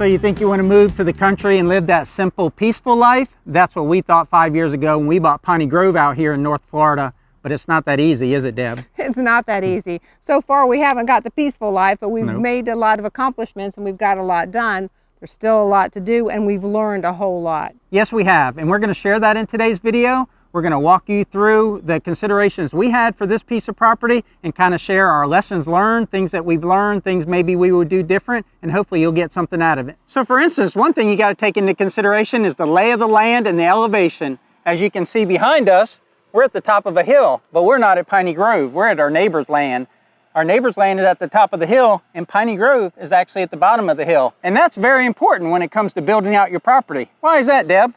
So you think you want to move to the country and live that simple, peaceful life? That's what we thought 5 years ago when we bought Piney Grove out here in North Florida. But it's not that easy, is it, Deb? It's not that easy. So far, we haven't got the peaceful life, but we've Nope. made a lot of accomplishments and we've got a lot done. There's still a lot to do and we've learned a whole lot. Yes, we have. And we're going to share that in today's video. We're going to walk you through the considerations we had for this piece of property and kind of share our lessons learned, things that we've learned, things maybe we would do different, and hopefully you'll get something out of it. So for instance, one thing you got to take into consideration is the lay of the land and the elevation. As you can see behind us, we're at the top of a hill, but we're not at Piney Grove. We're at our neighbor's land. Our neighbor's land is at the top of the hill, and Piney Grove is actually at the bottom of the hill. And that's very important when it comes to building out your property. Why is that, Deb?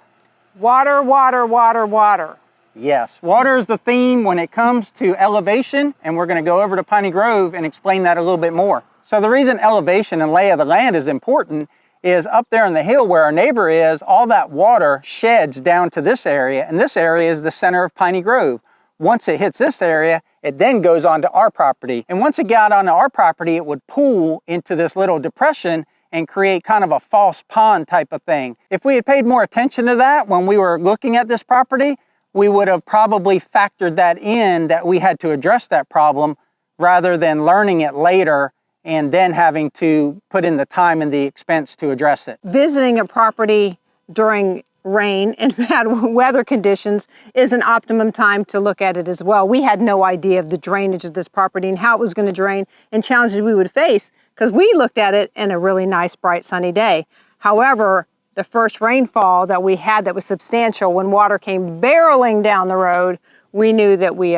Water, water, water, water. Yes, water is the theme when it comes to elevation, and we're going to go over to Piney Grove and explain that a little bit more. So the reason elevation and lay of the land is important is up there on the hill where our neighbor is, all that water sheds down to this area, and this area is the center of Piney Grove. Once it hits this area, it then goes onto our property. And once it got onto our property, it would pool into this little depression and create kind of a false pond type of thing. If we had paid more attention to that when we were looking at this property, we would have probably factored that in, that we had to address that problem rather than learning it later and then having to put in the time and the expense to address it. Visiting a property during rain and bad weather conditions is an optimum time to look at it as well. We had no idea of the drainage of this property and how it was going to drain and challenges we would face because we looked at it in a really nice, bright, sunny day. However, the first rainfall that we had that was substantial, when water came barreling down the road, we knew that we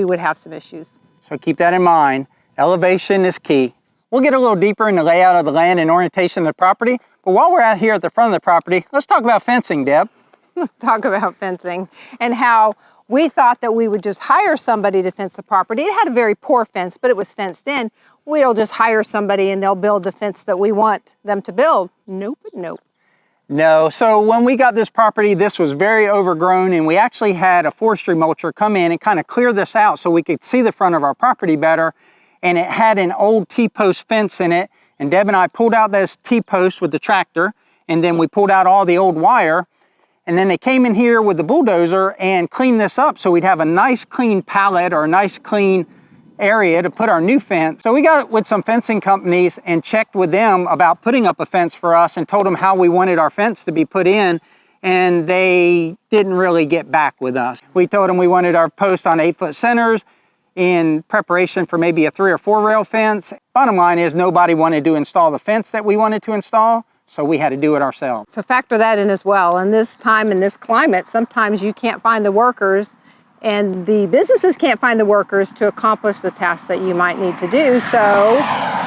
would have some issues. So keep that in mind. Elevation is key. We'll get a little deeper in the layout of the land and orientation of the property, but while we're out here at the front of the property, let's talk about fencing, Deb. Let's talk about fencing and how we thought that we would just hire somebody to fence the property. It had a very poor fence, but it was fenced in. We'll just hire somebody and they'll build the fence that we want them to build. Nope, nope. No, so when we got this property, this was very overgrown and we actually had a forestry mulcher come in and kind of clear this out so we could see the front of our property better. And it had an old T-post fence in it. And Deb and I pulled out this T-post with the tractor and then we pulled out all the old wire. And then they came in here with the bulldozer and cleaned this up so we'd have a nice clean pallet or a nice clean area to put our new fence. So we got with some fencing companies and checked with them about putting up a fence for us and told them how we wanted our fence to be put in, and they didn't really get back with us. We told them we wanted our posts on 8-foot centers in preparation for maybe a 3 or 4 rail fence. Bottom line is nobody wanted to install the fence that we wanted to install, so we had to do it ourselves. So factor that in as well. In this time, in this climate, sometimes you can't find the workers and the businesses can't find the workers to accomplish the tasks that you might need to do. So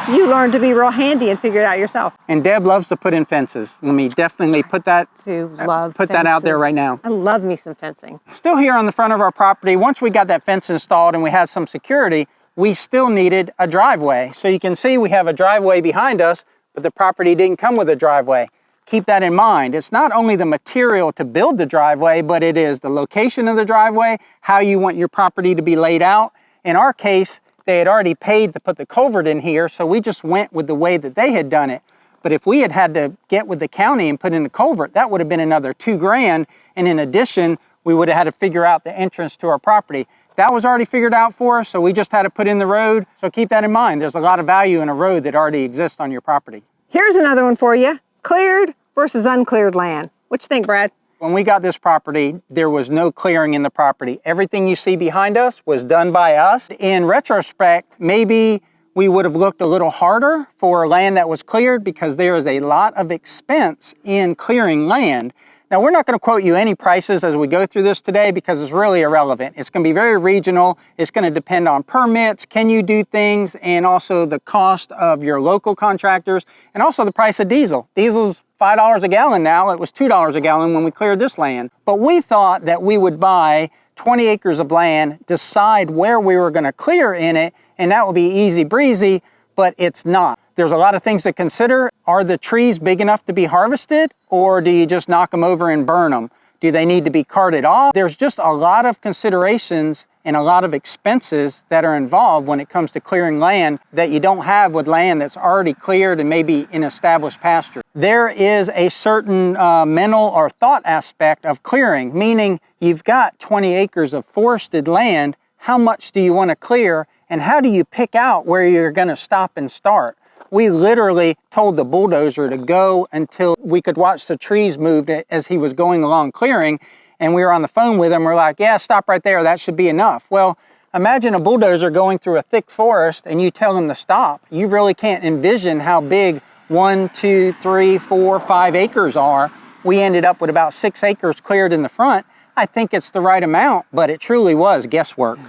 you learn to be real handy and figure it out yourself. And Deb loves to put in fences. Let me definitely put that that out there right now. I love me some fencing. Still here on the front of our property, once we got that fence installed and we had some security, we still needed a driveway. So you can see we have a driveway behind us, but the property didn't come with a driveway. Keep that in mind. It's not only the material to build the driveway, but it is the location of the driveway, how you want your property to be laid out. In our case, they had already paid to put the culvert in here, so we just went with the way that they had done it. But if we had had to get with the county and put in the culvert, that would have been another $2,000. And in addition, we would have had to figure out the entrance to our property. That was already figured out for us, so we just had to put in the road. So keep that in mind. There's a lot of value in a road that already exists on your property. Here's another one for you. Cleared versus uncleared land. What you think, Brad? When we got this property, there was no clearing in the property. Everything you see behind us was done by us. In retrospect, maybe we would have looked a little harder for land that was cleared because there is a lot of expense in clearing land. Now, we're not going to quote you any prices as we go through this today because it's really irrelevant. It's going to be very regional. It's going to depend on permits, can you do things, and also the cost of your local contractors, and also the price of diesel. Diesel's $5 a gallon now. It was $2 a gallon when we cleared this land. But we thought that we would buy 20 acres of land, decide where we were going to clear in it, and that would be easy breezy, but it's not. There's a lot of things to consider. Are the trees big enough to be harvested, or do you just knock them over and burn them? Do they need to be carted off? There's just a lot of considerations and a lot of expenses that are involved when it comes to clearing land that you don't have with land that's already cleared and maybe in established pasture. There is a certain mental or thought aspect of clearing, meaning you've got 20 acres of forested land. How much do you want to clear, and how do you pick out where you're going to stop and start? We literally told the bulldozer to go until we could watch the trees move as he was going along clearing, and we were on the phone with him. We're like, yeah, stop right there, that should be enough. Well, imagine a bulldozer going through a thick forest and you tell him to stop. You really can't envision how big 1, 2, 3, 4, 5 acres are. We ended up with about 6 acres cleared in the front. I think it's the right amount, but it truly was guesswork.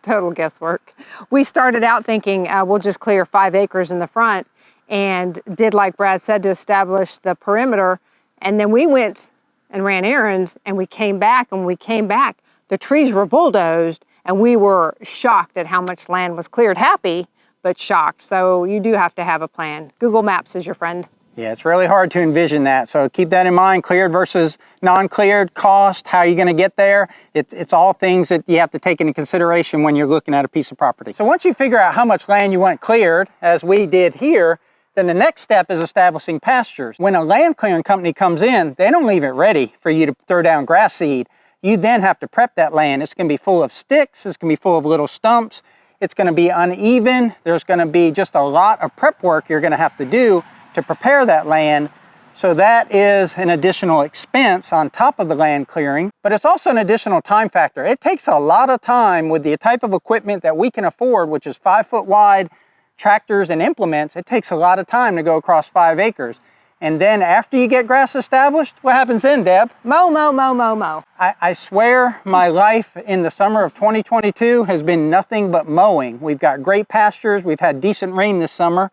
Total guesswork. We started out thinking we'll just clear 5 acres in the front, and did like Brad said to establish the perimeter. And then we went and ran errands, and we came back, and when we came back, the trees were bulldozed, and we were shocked at how much land was cleared. Happy, but shocked. So you do have to have a plan. Google Maps is your friend. Yeah, it's really hard to envision that. So keep that in mind, cleared versus non-cleared, cost, how are you going to get there? It's all things that you have to take into consideration when you're looking at a piece of property. So once you figure out how much land you want cleared, as we did here, then the next step is establishing pastures. When a land clearing company comes in, they don't leave it ready for you to throw down grass seed. You then have to prep that land. It's going to be full of sticks. It's going to be full of little stumps. It's going to be uneven. There's going to be just a lot of prep work you're going to have to do to prepare that land. So that is an additional expense on top of the land clearing, but it's also an additional time factor. It takes a lot of time with the type of equipment that we can afford, which is 5 foot wide tractors and implements. It takes a lot of time to go across 5 acres. And then after you get grass established, what happens then, Deb? Mow, mow, mow, mow, mow. I swear my life in the summer of 2022 has been nothing but mowing. We've got great pastures. We've had decent rain this summer.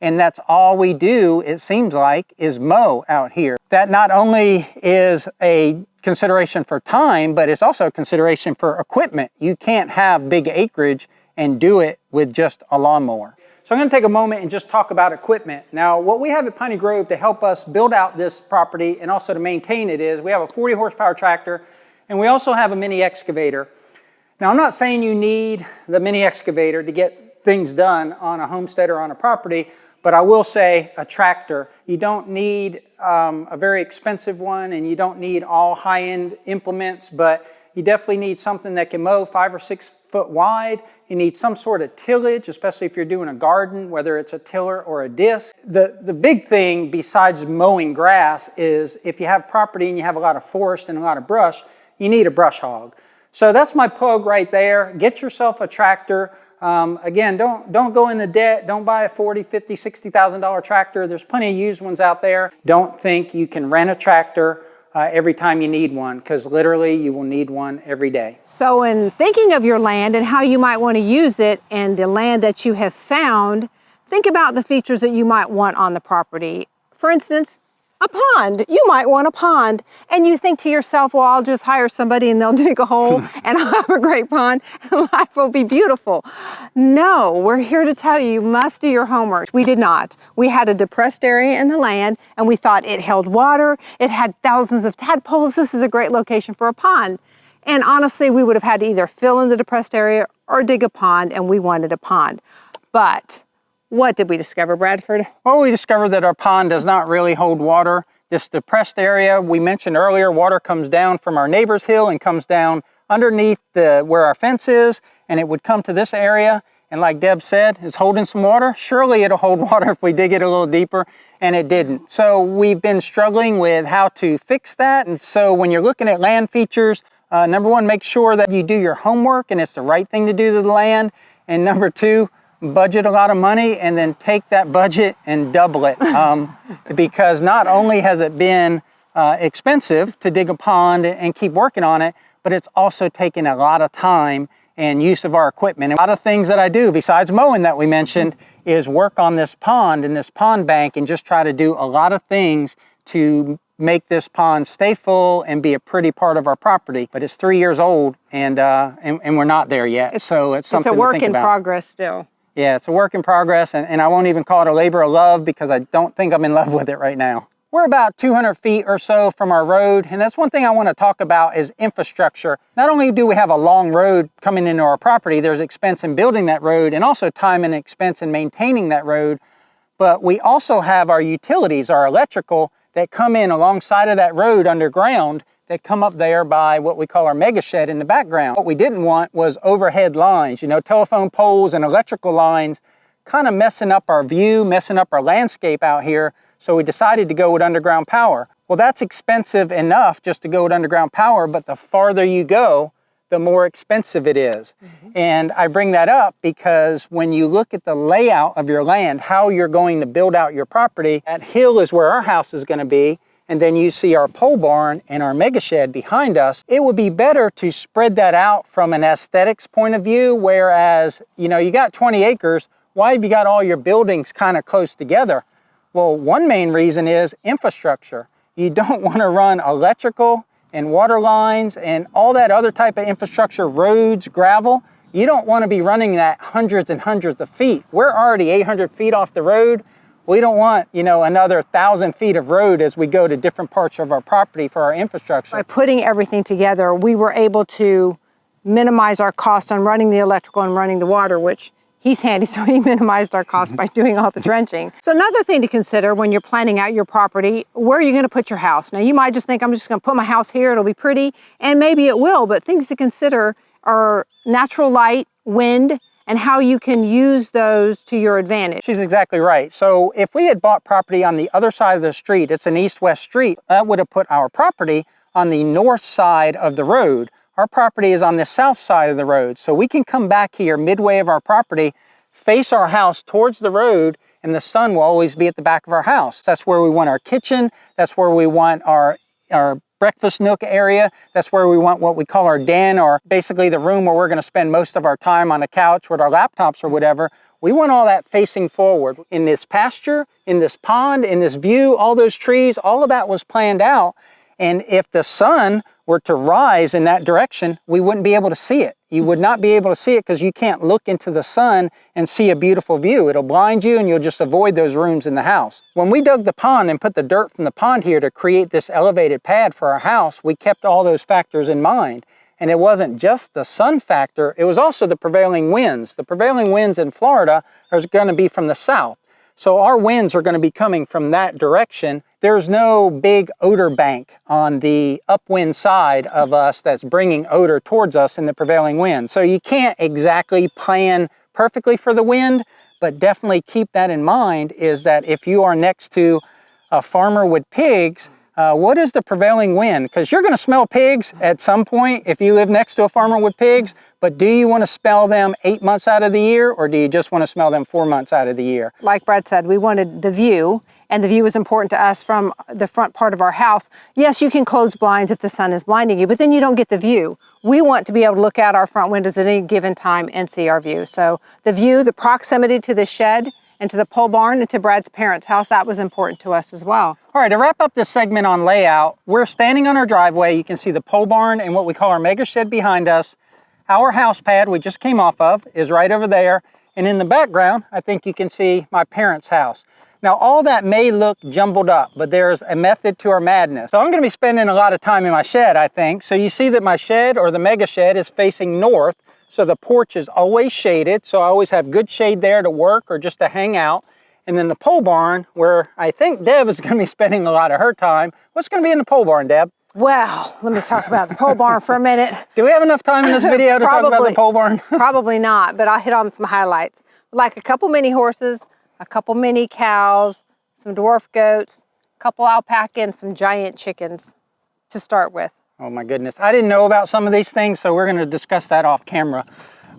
And that's all we do, it seems like, is mow out here. That not only is a consideration for time, but it's also a consideration for equipment. You can't have big acreage and do it with just a lawnmower. So I'm going to take a moment and just talk about equipment. Now, what we have at Piney Grove to help us build out this property and also to maintain it is we have a 40 horsepower tractor, and we also have a mini excavator. Now, I'm not saying you need the mini excavator to get things done on a homestead or on a property, but I will say a tractor. You don't need a very expensive one, and you don't need all high-end implements, but you definitely need something that can mow 5 or 6 foot wide. You need some sort of tillage, especially if you're doing a garden, whether it's a tiller or a disc. The big thing besides mowing grass is if you have property and you have a lot of forest and a lot of brush, you need a brush hog. So that's my plug right there. Get yourself a tractor. Again, don't go into debt. Don't buy a $40,000, $50,000, $60,000 tractor. There's plenty of used ones out there. Don't think you can rent a tractor every time you need one, because literally you will need one every day. So in thinking of your land and how you might want to use it and the land that you have found, think about the features that you might want on the property. For instance, a pond. You might want a pond, and you think to yourself, well, I'll just hire somebody and they'll dig a hole and I'll have a great pond and life will be beautiful. No, we're here to tell you, you must do your homework. We did not. We had a depressed area in the land, and we thought it held water. It had thousands of tadpoles. This is a great location for a pond. And honestly, we would have had to either fill in the depressed area or dig a pond, and we wanted a pond. But what did we discover, Bradford? Well, we discovered that our pond does not really hold water. This depressed area, we mentioned earlier, water comes down from our neighbor's hill and comes down underneath where our fence is, and it would come to this area. And like Deb said, is holding some water. Surely it'll hold water if we dig it a little deeper, and it didn't. So we've been struggling with how to fix that. And so when you're looking at land features, number one, make sure that you do your homework and it's the right thing to do to the land. And number two, budget a lot of money and then take that budget and double it. Because not only has it been expensive to dig a pond and keep working on it, but it's also taken a lot of time and use of our equipment. And a lot of things that I do besides mowing that we mentioned is work on this pond and this pond bank and just try to do a lot of things to make this pond stay full and be a pretty part of our property. But it's 3 years old and we're not there yet. So it's something to think about. It's a work in progress still. Yeah, it's a work in progress, and I won't even call it a labor of love because I don't think I'm in love with it right now. We're about 200 feet or so from our road, and that's one thing I want to talk about is infrastructure. Not only do we have a long road coming into our property, there's expense in building that road and also time and expense in maintaining that road, but we also have our utilities, our electrical, that come in alongside of that road underground that come up there by what we call our mega shed in the background. What we didn't want was overhead lines, telephone poles and electrical lines kind of messing up our view, messing up our landscape out here. So we decided to go with underground power. Well, that's expensive enough just to go with underground power, but the farther you go, the more expensive it is. And I bring that up because when you look at the layout of your land, how you're going to build out your property, that hill is where our house is going to be, and then you see our pole barn and our mega shed behind us. It would be better to spread that out from an aesthetics point of view, whereas, you got 20 acres, why have you got all your buildings kind of close together? Well, one main reason is infrastructure. You don't want to run electrical and water lines and all that other type of infrastructure, roads, gravel. You don't want to be running that hundreds and hundreds of feet. We're already 800 feet off the road. We don't want, another 1,000 feet of road as we go to different parts of our property for our infrastructure. By putting everything together, we were able to minimize our cost on running the electrical and running the water, which he's handy, so he minimized our cost by doing all the drenching. So another thing to consider when you're planning out your property, where are you going to put your house? Now you might just think, I'm just going to put my house here, it'll be pretty, and maybe it will, but things to consider are natural light, wind, and how you can use those to your advantage. She's exactly right. So if we had bought property on the other side of the street, it's an east-west street, that would have put our property on the north side of the road. Our property is on the south side of the road. So we can come back here midway of our property, face our house towards the road, and the sun will always be at the back of our house. That's where we want our kitchen. That's where we want our breakfast nook area. That's where we want what we call our den, or basically the room where we're going to spend most of our time on the couch with our laptops or whatever. We want all that facing forward. In this pasture, in this pond, in this view, all those trees, all of that was planned out. And if the sun were to rise in that direction, we wouldn't be able to see it. You would not be able to see it because you can't look into the sun and see a beautiful view. It'll blind you and you'll just avoid those rooms in the house. When we dug the pond and put the dirt from the pond here to create this elevated pad for our house, we kept all those factors in mind. And it wasn't just the sun factor, it was also the prevailing winds. The prevailing winds in Florida are going to be from the south. So our winds are going to be coming from that direction. There's no big odor bank on the upwind side of us that's bringing odor towards us in the prevailing wind. So you can't exactly plan perfectly for the wind, but definitely keep that in mind, is that if you are next to a farmer with pigs, what is the prevailing wind? Because you're going to smell pigs at some point if you live next to a farmer with pigs, but do you want to smell them 8 months out of the year, or do you just want to smell them 4 months out of the year? Like Brad said, we wanted the view, and the view is important to us from the front part of our house. Yes, you can close blinds if the sun is blinding you, but then you don't get the view. We want to be able to look out our front windows at any given time and see our view. So the view, the proximity to the shed, and to the pole barn, and to Brad's parents' house, that was important to us as well. All right, to wrap up this segment on layout, we're standing on our driveway. You can see the pole barn and what we call our mega shed behind us. Our house pad we just came off of is right over there. And in the background, I think you can see my parents' house. Now, all that may look jumbled up, but there's a method to our madness. So I'm gonna be spending a lot of time in my shed, I think. So you see that my shed, or the mega shed, is facing north. So the porch is always shaded, so I always have good shade there to work or just to hang out. And then the pole barn, where I think Deb is going to be spending a lot of her time. What's going to be in the pole barn, Deb? Well, let me talk about the pole barn for a minute. Do we have enough time in this video to talk about the pole barn? Probably not, but I'll hit on some highlights. Like a couple mini horses, a couple mini cows, some dwarf goats, a couple alpaca, and some giant chickens to start with. Oh my goodness, I didn't know about some of these things, so we're going to discuss that off camera.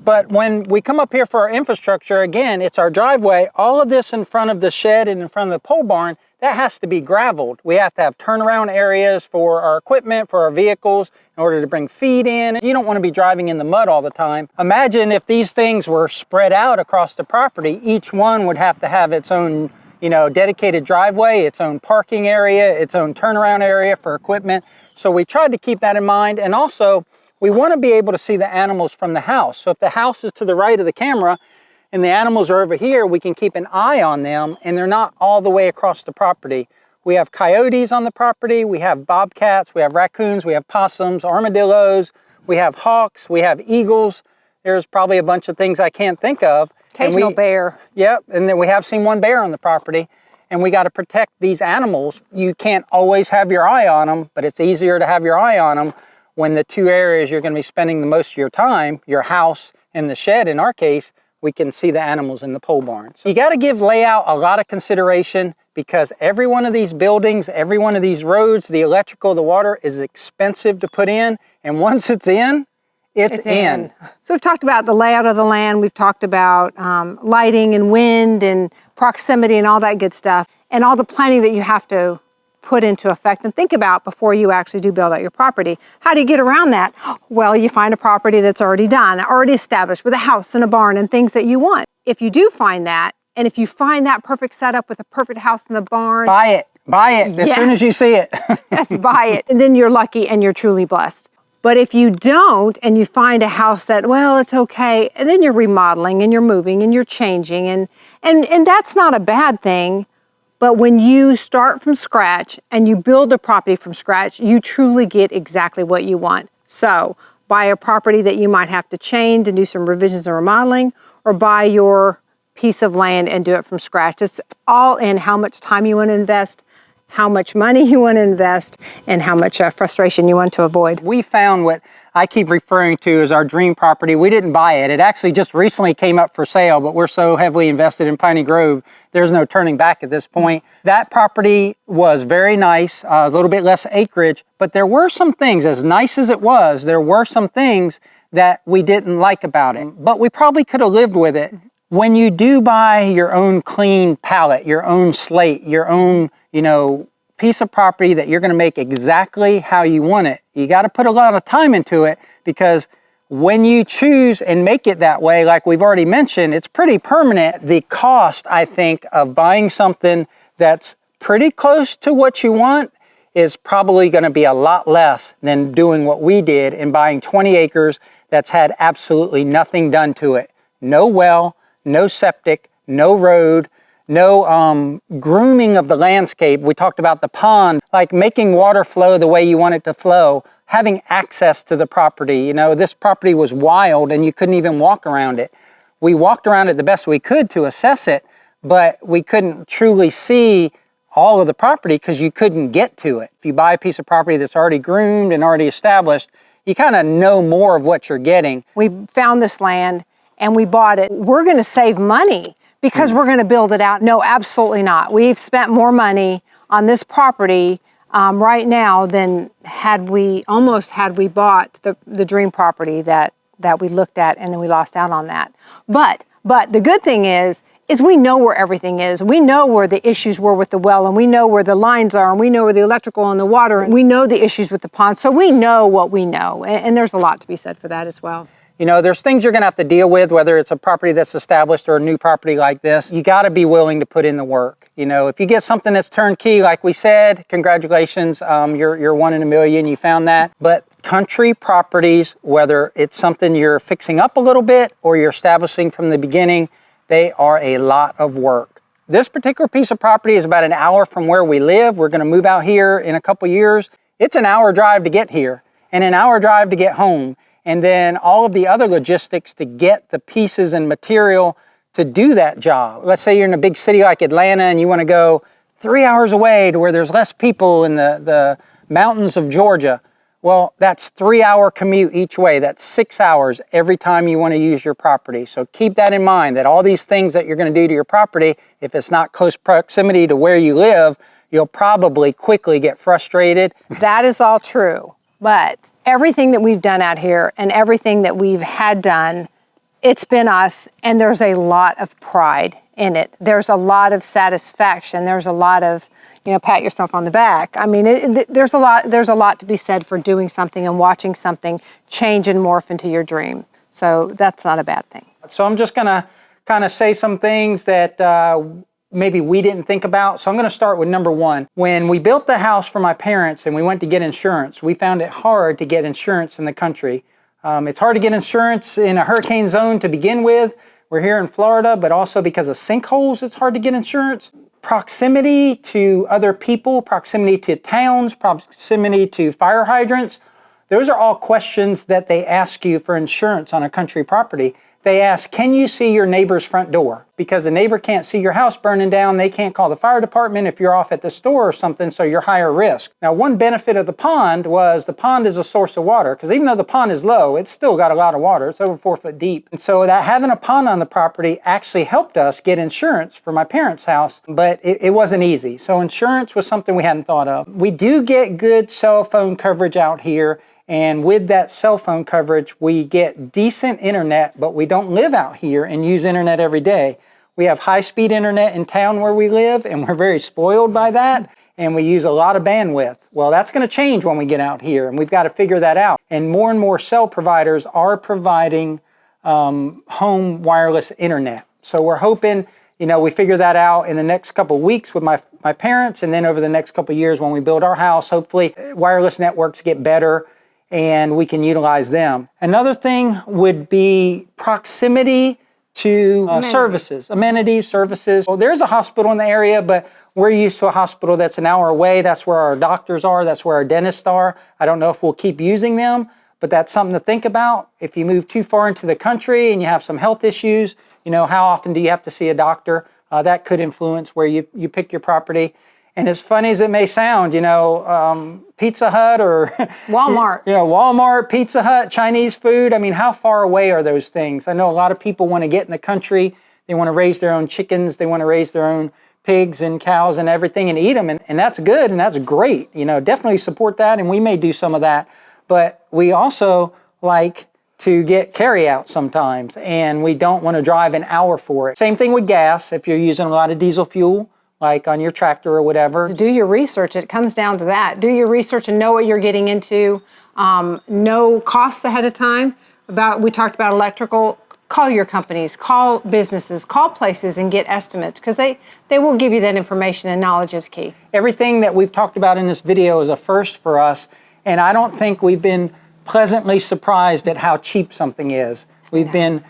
But when we come up here for our infrastructure, again, it's our driveway. All of this in front of the shed and in front of the pole barn, that has to be graveled. We have to have turnaround areas for our equipment, for our vehicles, in order to bring feed in. You don't want to be driving in the mud all the time. Imagine if these things were spread out across the property. Each one would have to have its own, dedicated driveway, its own parking area, its own turnaround area for equipment. So we tried to keep that in mind. And also, we want to be able to see the animals from the house. So if the house is to the right of the camera and the animals are over here, we can keep an eye on them and they're not all the way across the property. We have coyotes on the property, we have bobcats, we have raccoons, we have possums, armadillos, we have hawks, we have eagles. There's probably a bunch of things I can't think of. Occasional bear. Yep, and then we have seen one bear on the property, and we got to protect these animals. You can't always have your eye on them, but it's easier to have your eye on them when the two areas you're going to be spending the most of your time, your house and the shed in our case, we can see the animals in the pole barn. So you got to give layout a lot of consideration because every one of these buildings, every one of these roads, the electrical, the water is expensive to put in, and once it's in, it's in. So we've talked about the layout of the land, we've talked about lighting and wind and proximity and all that good stuff, and all the planning that you have to put into effect and think about before you actually do build out your property. How do you get around that? Well, you find a property that's already done, already established with a house and a barn and things that you want. If you do find that, and if you find that perfect setup with a perfect house and the barn, buy it as soon as you see it. yes, buy it, and then you're lucky and you're truly blessed. But if you don't and you find a house that, well, it's okay, and then you're remodeling and you're moving and you're changing and that's not a bad thing. But when you start from scratch and you build a property from scratch, you truly get exactly what you want. So buy a property that you might have to change and do some revisions and remodeling, or buy your piece of land and do it from scratch. It's all in how much time you want to invest, how much money you want to invest, and how much frustration you want to avoid. We found what I keep referring to as our dream property. We didn't buy it. It actually just recently came up for sale, but we're so heavily invested in Piney Grove, there's no turning back at this point. That property was very nice, a little bit less acreage, but there were some things, as nice as it was, there were some things that we didn't like about it, but we probably could have lived with it. When you do buy your own clean palette, your own slate, your own, piece of property that you're going to make exactly how you want it, you got to put a lot of time into it, because when you choose and make it that way, like we've already mentioned, it's pretty permanent. The cost, I think, of buying something that's pretty close to what you want is probably going to be a lot less than doing what we did and buying 20 acres that's had absolutely nothing done to it. No well, no septic, no road, no grooming of the landscape. We talked about the pond, like making water flow the way you want it to flow, having access to the property. This property was wild and you couldn't even walk around it. We walked around it the best we could to assess it, but we couldn't truly see all of the property because you couldn't get to it. If you buy a piece of property that's already groomed and already established, you kind of know more of what you're getting. We found this land and we bought it. We're going to save money because we're going to build it out. No, absolutely not. We've spent more money on this property right now than had we bought the dream property that we looked at, and then we lost out on that. But the good thing is we know where everything is. We know where the issues were with the well, and we know where the lines are, and we know where the electrical and the water, and we know the issues with the pond. So we know what we know, and there's a lot to be said for that as well. There's things you're going to have to deal with, whether it's a property that's established or a new property like this. You got to be willing to put in the work. If you get something that's turnkey, like we said, congratulations, you're one in a million, you found that. But country properties, whether it's something you're fixing up a little bit or you're establishing from the beginning, they are a lot of work. This particular piece of property is about an hour from where we live. We're going to move out here in a couple years. It's an hour drive to get here and an hour drive to get home. And then all of the other logistics to get the pieces and material to do that job. Let's say you're in a big city like Atlanta and you want to go 3 hours away to where there's less people in the mountains of Georgia. Well, that's 3-hour commute each way. That's 6 hours every time you want to use your property. So keep that in mind, that all these things that you're going to do to your property, if it's not close proximity to where you live, you'll probably quickly get frustrated. That is all true. But everything that we've done out here and everything that we've had done, it's been us, and there's a lot of pride in it. There's a lot of satisfaction. There's a lot of, pat yourself on the back. I mean, there's a lot to be said for doing something and watching something change and morph into your dream. So that's not a bad thing. So I'm just going to kind of say some things that maybe we didn't think about. So I'm going to start with number one. When we built the house for my parents and we went to get insurance, we found it hard to get insurance in the country. It's hard to get insurance in a hurricane zone to begin with. We're here in Florida, but also because of sinkholes, it's hard to get insurance. proximity to other people, proximity to towns, proximity to fire hydrants, those are all questions that they ask you for insurance on a country property. They ask, can you see your neighbor's front door? Because the neighbor can't see your house burning down, they can't call the fire department if you're off at the store or something, so you're higher risk. Now, one benefit of the pond was the pond is a source of water, because even though the pond is low, it's still got a lot of water. It's over 4 foot deep. And so that having a pond on the property actually helped us get insurance for my parents' house, but it wasn't easy. So insurance was something we hadn't thought of. We do get good cell phone coverage out here. And with that cell phone coverage, we get decent internet, but we don't live out here and use internet every day. We have high-speed internet in town where we live, and we're very spoiled by that, and we use a lot of bandwidth. Well, that's going to change when we get out here, and we've got to figure that out. And more cell providers are providing home wireless internet. So we're hoping, we figure that out in the next couple of weeks with my parents, and then over the next couple of years when we build our house, hopefully wireless networks get better, and we can utilize them. Another thing would be proximity to amenities, services. Well, there's a hospital in the area, but we're used to a hospital that's an hour away. That's where our doctors are. That's where our dentists are. I don't know if we'll keep using them, but that's something to think about. If you move too far into the country and you have some health issues, how often do you have to see a doctor? That could influence where you pick your property. And as funny as it may sound, Pizza Hut or Walmart. Walmart, Pizza Hut, Chinese food. I mean, how far away are those things? I know a lot of people want to get in the country. They want to raise their own chickens. They want to raise their own pigs and cows and everything and eat them. And that's good and that's great. Definitely support that. And we may do some of that. But we also like to get carry out sometimes. And we don't want to drive an hour for it. Same thing with gas. If you're using a lot of diesel fuel, like on your tractor or whatever. Do your research. It comes down to that. Do your research and know what you're getting into. Know costs ahead of time. We talked about electrical. Call your companies, call businesses, call places and get estimates, because they will give you that information, and knowledge is key. Everything that we've talked about in this video is a first for us, and I don't think we've been pleasantly surprised at how cheap something is. We've been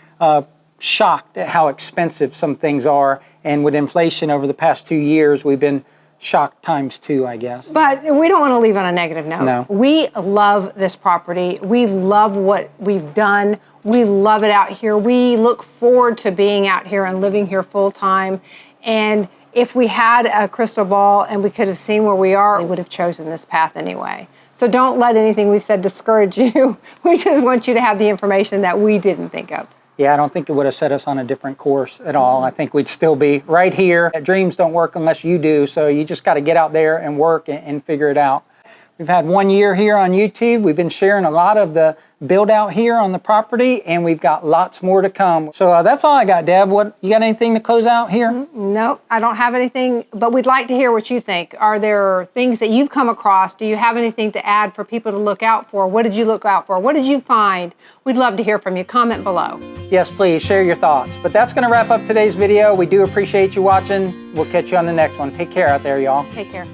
shocked at how expensive some things are, and with inflation over the past 2 years, we've been shocked times 2, I guess. But we don't want to leave on a negative note. No. We love this property. We love what we've done. We love it out here. We look forward to being out here and living here full time. And if we had a crystal ball and we could have seen where we are, we would have chosen this path anyway. So don't let anything we've said discourage you. We just want you to have the information that we didn't think of. Yeah, I don't think it would have set us on a different course at all. I think we'd still be right here. Dreams don't work unless you do, so you just got to get out there and work and figure it out. We've had 1 year here on YouTube. We've been sharing a lot of the build out here on the property, and we've got lots more to come. So that's all I got, Deb. You got anything to close out here? Nope, I don't have anything, but we'd like to hear what you think. Are there things that you've come across? Do you have anything to add for people to look out for? What did you look out for? What did you find? We'd love to hear from you. Comment below. Yes, please share your thoughts. But that's going to wrap up today's video. We do appreciate you watching. We'll catch you on the next one. Take care out there, y'all. Take care.